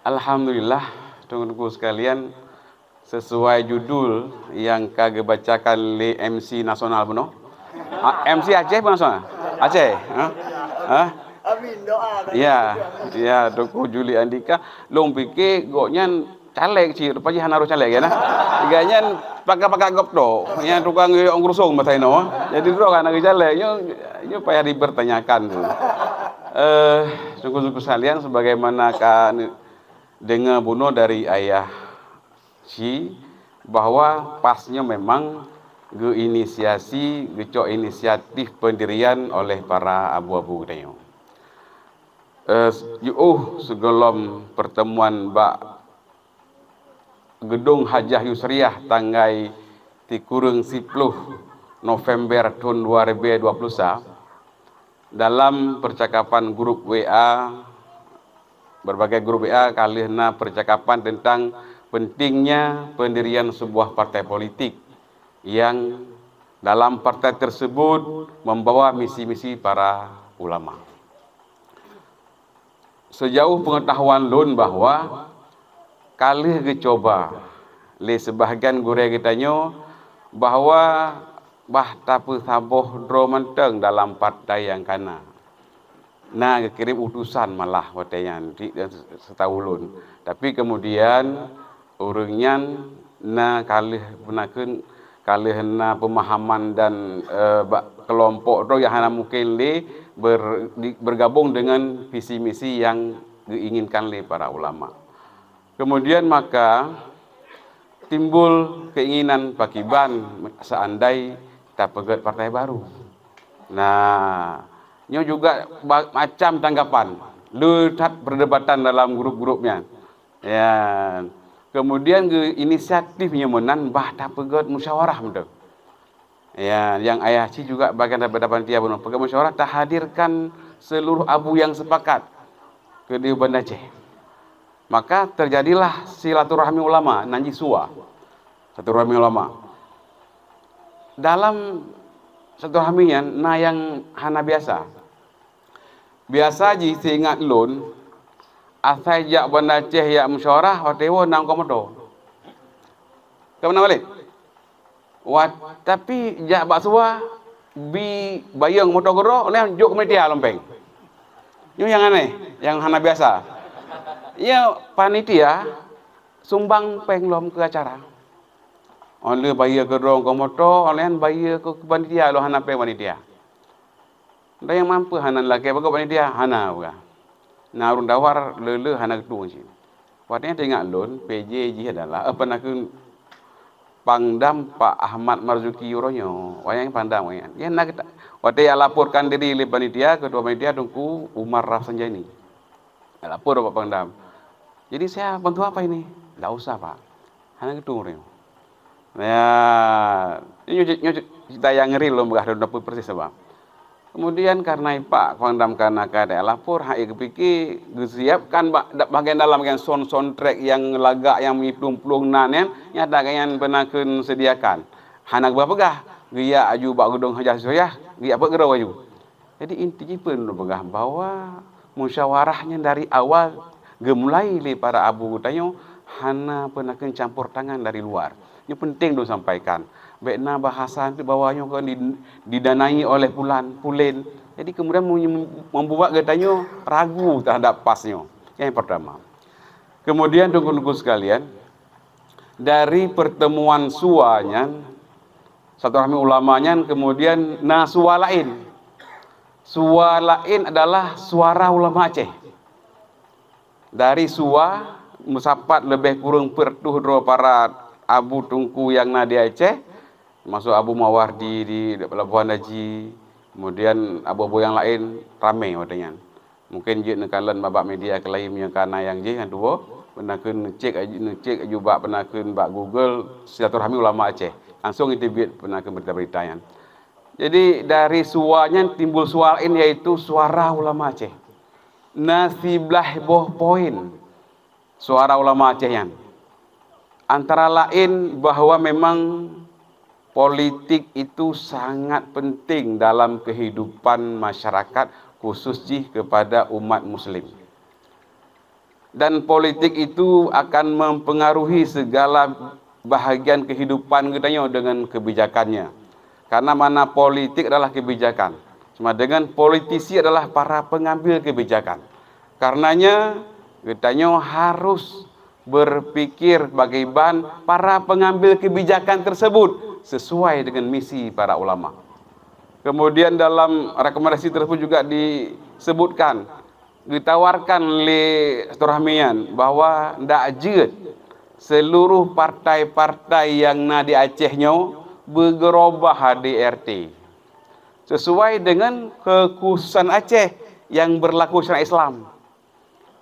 Alhamdulillah, tunggu sekalian, sesuai judul yang kage bacakan oleh MC nasional beno. MC Aceh bukan nasional? Aceh. Amin doa dari Ya, ya, Tunggu Juli Andika, long pikir goknya caleg sih, rupanya harus caleg ya nah. Gaknya pakai gop do, yang tukang yang ngurusung mata ino. Jadi dulu kan lagi caleg, yo payah dipertanyakan tuh. Sungguh-sungguh sekalian sebagaimana kan dengar bunuh dari ayah si bahwa pasnya memang inisiasi inisiatif pendirian oleh para abu-abu dayo. Sebelum pertemuan gedung Hajah Yusriah tanggal 10 November tahun 2020 dalam percakapan grup WA, berbagai grup WA kalihna percakapan tentang pentingnya pendirian sebuah partai politik yang dalam partai tersebut membawa misi-misi para ulama. Sejauh pengetahuan lun bahwa kalih gecoba le sebahagian gure kitanya bahwa tapu saboh dro menteng dalam partai yang kana. Nah, kirim utusan malah watenya nanti setahu lun. Tapi kemudian urangnya na kalih benakeun kalih na pemahaman dan kelompok dro yang hana mungkin le bergabung dengan visi misi yang diinginkan oleh para ulama. Kemudian maka timbul keinginan pakiban seandai kita pegat partai baru. Nah, nyo juga macam tanggapan, lihat perdebatan dalam grup-grupnya. Ya, kemudian inisiatifnya menan tak pegat musyawarah betul. Ya, yang ayah si juga bagian daripada panitia benar. Pegat musyawarah tak hadirkan seluruh abu yang sepakat ke di Banda Aceh. Maka terjadilah silaturahmi ulama, nanji suwa. Silaturahmi ulama. Dalam silaturahminya, nah yang hana biasa. Biasa ji seingat lun, asai jak Banda Aceh ya musyawarah, watewo nang komodo. Kemana balik? Tapi jak baksuwa bi bayang motogoro oleh juk media lompeng. Ini yang aneh, yang hana biasa. Ya panitia sumbang penglom ke acara. Oleh bayar ke rong komoto, oleh bayar ke panitia lo hana panitia. Ada yang mampu hana lagi bagai panitia hana buka. Narun dawar lele hana ketua sih. Waktunya tengok lon PJJ adalah apa nak Pangdam Pak Ahmad Marzuki Uronyo, wayang pandam wayang. Ya nak kita, waktu yang laporkan diri oleh panitia, ketua panitia Tungku Umar Rafsanjani. Lapor Pak Pangdam. Jadi saya bantu apa ini? Tidak usah Pak, hanya itu Uronyo. Ya, ini cerita yang ngeri loh, enggak ada persis Pak. Kemudian karena Pak Pangdam karena kada lapor, hai kepikir disiapkan bagian dalam bagian soundtrack yang lagak yang plung-plung nanen nyata yang penakeun sediakan. Hanak bapegah dia aju bak gedung Hajah Yusriah, dia apa gerau aju. Jadi intinya pun bapegah bahwa musyawarahnya dari awal gemulai li para abu tayo hana penakeun campur tangan dari luar. Ini penting do sampaikan. Bekna bahasa itu bawahnya kan didanai oleh pulen. Jadi kemudian membuat katanya ragu terhadap pasnya. Yang pertama. Kemudian tunggu-tunggu sekalian, dari pertemuan suanya, satu rahmi ulamanya, kemudian suara lain. Suara lain adalah suara ulama Aceh. Dari suara musapat lebih kurang pertuh para abu tungku yang nadi Aceh, masuk Abu Mawardi di Pelabuhan Haji, kemudian abu-abu yang lain ramai wadanya. Mungkin je nekalan babak media kelai punya kana yang je yang dua, penakeun ngecek juga penakeun bak Google silaturahmi ulama Aceh. Langsung itu penakeun berita-berita yang. Jadi dari suaranya timbul suara ini yaitu suara ulama Aceh. Nasiblah boh poin suara ulama Aceh yang. Antara lain bahwa memang politik itu sangat penting dalam kehidupan masyarakat, khususnya kepada umat muslim. dan politik itu akan mempengaruhi segala bahagian kehidupan kita dengan kebijakannya. Karena mana politik adalah kebijakan, sama dengan politisi adalah para pengambil kebijakan. Karenanya kita harus berpikir bagaimana para pengambil kebijakan tersebut sesuai dengan misi para ulama. Kemudian dalam rekomendasi tersebut juga disebutkan, ditawarkan oleh Rahmian bahwa ndak jeut seluruh partai-partai yang na di Acehnya bergerobah DRT sesuai dengan kekhususan Aceh yang berlaku syariat Islam.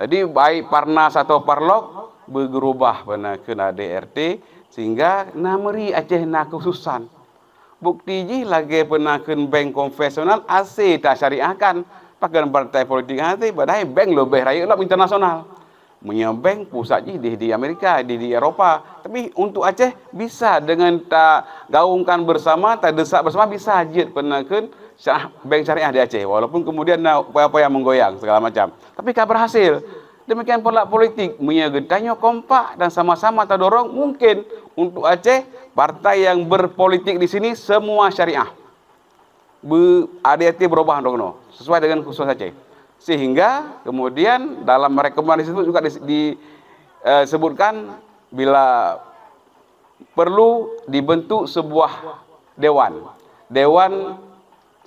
Jadi baik Parnas atau Parlok bergerubah kena DRT sehingga nameri Aceh na khususan. Bukti ji lagi penaken bank konvensional AC tak syariahkan pakai partai politik nanti badai bank lebih raya lah internasional. Punya bank pusat ji di Amerika, di Eropa. Tapi untuk Aceh bisa dengan tak gaungkan bersama, tak desak bersama bisa je penaken bank syariah di Aceh. Walaupun kemudian apa yang menggoyang segala macam. Tapi kan berhasil. Demikian pula politik, getahnya kompak dan sama-sama terdorong. Mungkin untuk Aceh, partai yang berpolitik di sini semua syariah. ADT berubah sesuai dengan khusus Aceh. Sehingga kemudian dalam rekomendasi itu juga disebutkan bila perlu dibentuk sebuah Dewan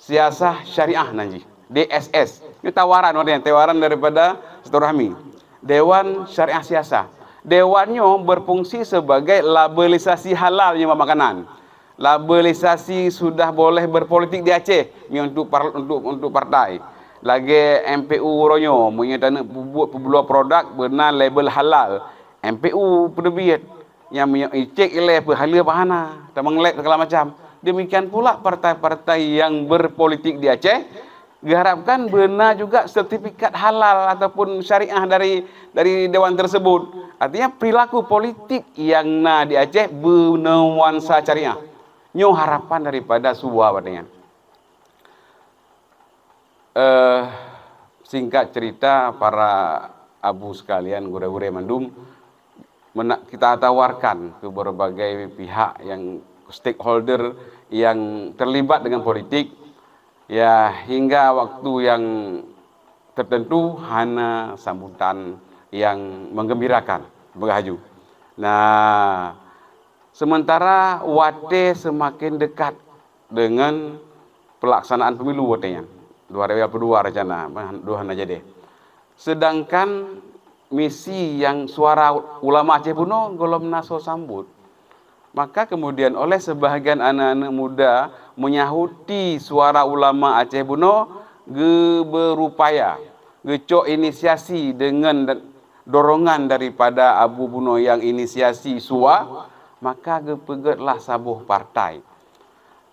Siasah Syariah nanti, DSS. Ini tawaran daripada Silaturahmi. Dewan Syariah Siasah. Dewannya berfungsi sebagai labelisasi halalnya makanan. Labelisasi sudah boleh berpolitik di Aceh untuk partai. Lagi MPU ronyo menyatakan buat produk benar label halal. MPU penerbit yang cek oleh pahala bahana, temanglek segala macam. Demikian pula partai-partai yang berpolitik di Aceh diharapkan benar juga sertifikat halal ataupun syariah dari dewan tersebut. Artinya perilaku politik yang di Aceh bernuansa syariah. Nyo harapan daripada sebuah badangan. Singkat cerita para abu sekalian, gure-gure mandum, kita tawarkan ke berbagai pihak yang stakeholder yang terlibat dengan politik, ya hingga waktu yang tertentu hana sambutan yang menggembirakan berhaju. Nah, sementara wate semakin dekat dengan pelaksanaan pemilu watenya 2022 rencana dohan aja deh. Sedangkan misi yang suara ulama Aceh Buno golom naso sambut. Maka kemudian oleh sebahagian anak-anak muda menyahuti suara ulama Aceh Buno berupaya gecok inisiasi dengan dorongan daripada Abu Buno yang inisiasi SUA, maka gepegetlah sabuh partai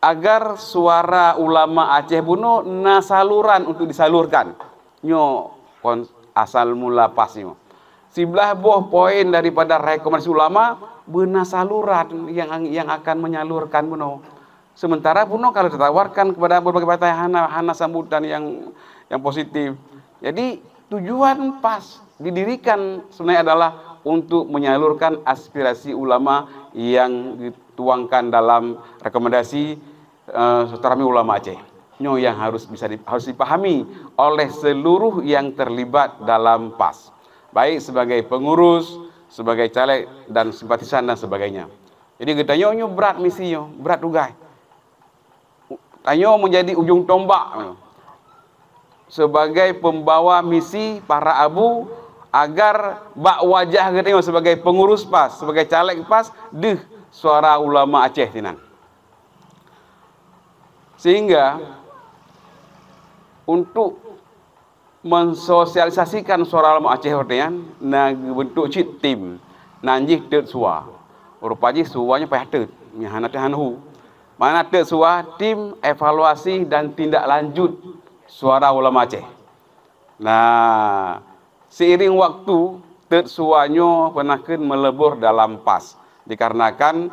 agar suara ulama Aceh Buno saluran untuk disalurkan. Nyo asal mula pasnya. Sebelah boh poin daripada rekomendasi ulama benar saluran yang akan menyalurkan Buno. Sementara Buno kalau ditawarkan kepada berbagai partai hana sambutan yang positif. Jadi tujuan pas didirikan sebenarnya adalah untuk menyalurkan aspirasi ulama yang dituangkan dalam rekomendasi Silaturahmi Ulama Aceh. Nyo yang harus dipahami oleh seluruh yang terlibat dalam PAS. Baik sebagai pengurus, sebagai caleg dan simpatisan dan sebagainya. Jadi kita nyo berat misinya, berat tugas. Tanyo menjadi ujung tombak sebagai pembawa misi para abu agar bak wajah kita sebagai pengurus PAS, sebagai caleg PAS, suara ulama Aceh tinan. Sehingga untuk mensosialisasikan suara ulama Aceh ordean bentuk cit tim nanjih tet suara. Rupanya suaranya payah tet, hana hanhu. Mana tet suara tim evaluasi dan tindak lanjut suara ulama Aceh. Nah, seiring waktu tet suaranya penaken melebur dalam PAS dikarenakan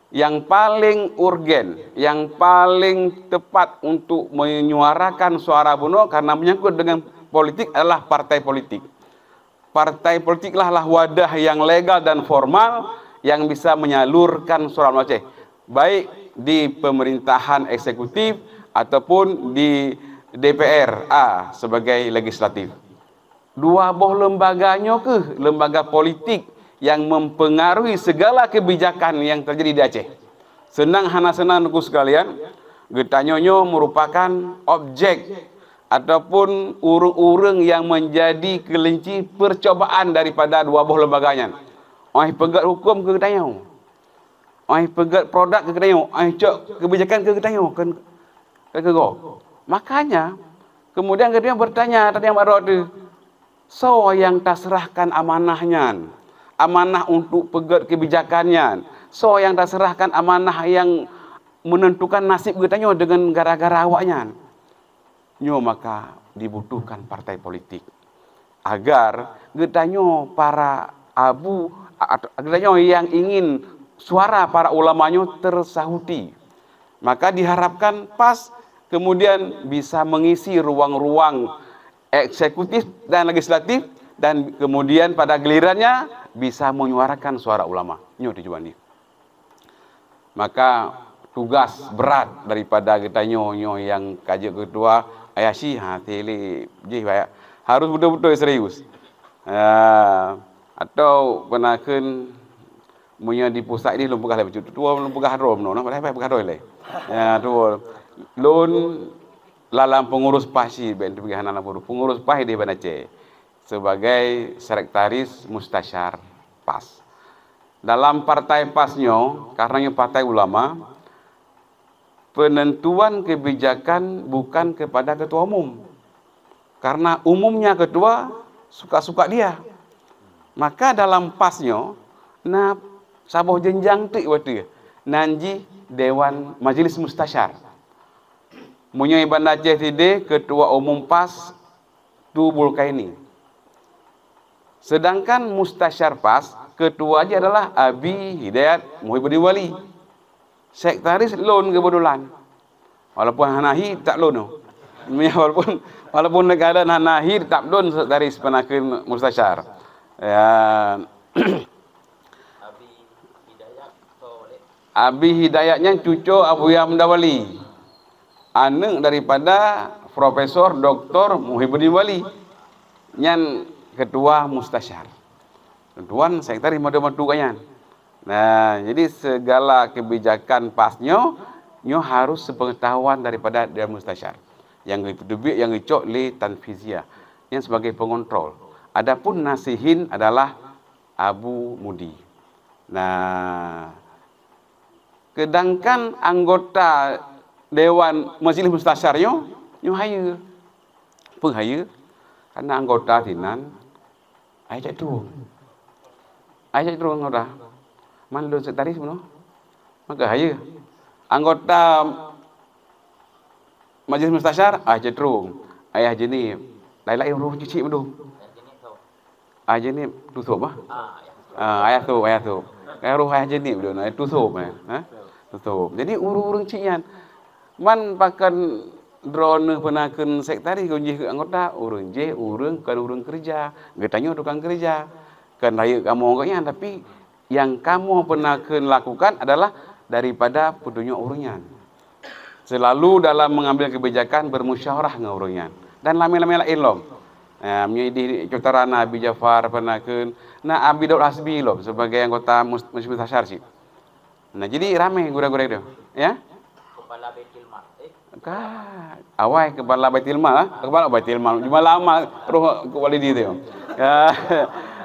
yang paling urgen, yang paling tepat untuk menyuarakan suara Buno karena menyangkut dengan politik adalah partai politik. partai politik lah wadah yang legal dan formal yang bisa menyalurkan suara Aceh, baik di pemerintahan eksekutif ataupun di DPR sebagai legislatif. Dua boh lembaganya ke lembaga politik yang mempengaruhi segala kebijakan yang terjadi di Aceh. Senang hana senang nuku sekalian, getanyonyo merupakan objek ataupun urung-urung yang menjadi kelinci percobaan daripada dua boh lembaganya. Oi pegat hukum ke getanyo, oi pegat produk ke getanyo, oi cok kebijakan ke getanyo kan kego. Makanya kemudian dia bertanya tadi yang baru tu, so yang tak serahkan amanahnya, amanah untuk pegat kebijakannya, so yang tak serahkan amanah yang menentukan nasib getanyo dengan gara-gara awaknya. Nyo maka dibutuhkan partai politik agar getanyo para abu getanyo yang ingin suara para ulamanya tersahuti. Maka diharapkan PAS kemudian bisa mengisi ruang-ruang eksekutif dan legislatif, dan kemudian pada gilirannya bisa menyuarakan suara ulama. Nyo tujuan ini. Maka tugas berat daripada kita nyo yang kaji ketua ayashi tele harus betul-betul serius. Atau penaken punya di pusat ini lumpugah lebih tua lumpugah rom no apa pegah le. Tu lon lalang pengurus pasi ben pergi hanan pengurus pahi di Aceh sebagai sekretaris mustasyar PAS. Dalam partai PAS-nyo, karenanya partai ulama, penentuan kebijakan bukan kepada ketua umum. Karena umumnya ketua suka-suka dia. Maka dalam PAS-nyo, saboh jenjang tu waktu nanji Dewan Majelis Mustasyar. Munya Banda Aceh Tide, ketua umum PAS tu Bulkaini. Sedangkan Mustasyar PAS, ketuanya adalah Abi Hidayat Muhyiddin Wali. Sekretaris lon kebetulan. Walaupun hanahi tak lon. Walaupun negara hanahi tak lon sekretaris penaken Mustasyar. Ya. Abi Hidayatnya cucu Abu Yamda Wali. Anak daripada Profesor Dr. Muhyiddin Wali. Yang ketua Mustasyar. Tuan sekretaris madu-madu kanyan. Nah, jadi segala kebijakan PAS-nyo harus sepengetahuan daripada Dewan Mustasyar. Yang kedua yang dicok li tanfiziyah yang sebagai pengontrol. Adapun nasihin adalah Abu Mudi. Nah, sedangkan anggota Dewan Majelis Mustasyarnya haya. Penghaya karena anggota dinan ajak turun. Ajak turun anggota. Man lu sekretaris no. Maka haya. Anggota Majelis Mustasyar ajak turun. Ayah jenis lain-lain roh cuci mendung. Ayah jenis tutup ayah tu. Kayak roh ayah jenis mendung tutup tutup. Jadi urung-urung cian. Man pakan drone penaken sekretaris kunci ke anggota urung kan urung kerja. Getanya tukang kerja. Kan raya kamu agaknya, tapi yang kamu penaken lakukan adalah daripada petunjuk urungan. Selalu dalam mengambil kebijakan bermusyawarah dengan urungan. Dan lama-lama lain lom. Menjadi Cotarana Abi Jafar penaken. Abi Daud Hasbi lom sebagai anggota Mustasyar sih. Nah jadi ramai gura-gura itu, ya. Kepala Baitul Mal. Awal kepala Baitul Mal, kepala Baitul Mal. Cuma lama roh kepala dia tu.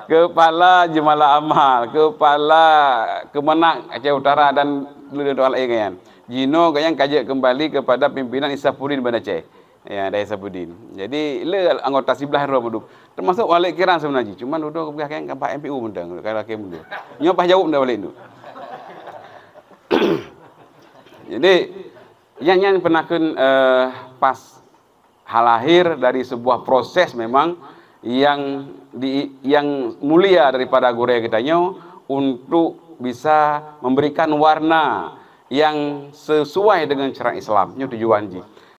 Kepala Jemalah Amal, kepala Kemenak Aceh Utara dan dua lain kan. Jino yang kajak kembali kepada pimpinan Isapuddin Banda Aceh. Ya, dari Isapuddin. Jadi le anggota sebelah roh duduk. Termasuk Walik Kiran sebenarnya. Cuma duduk ke belakang kapal MPU mendang, kalau ke mundur. Nyopah jauh dah balik tu. Jadi yang penaken PAS halahir dari sebuah proses memang yang mulia daripada Gure kitanya untuk bisa memberikan warna yang sesuai dengan syariat Islam. Itu tujuan ji.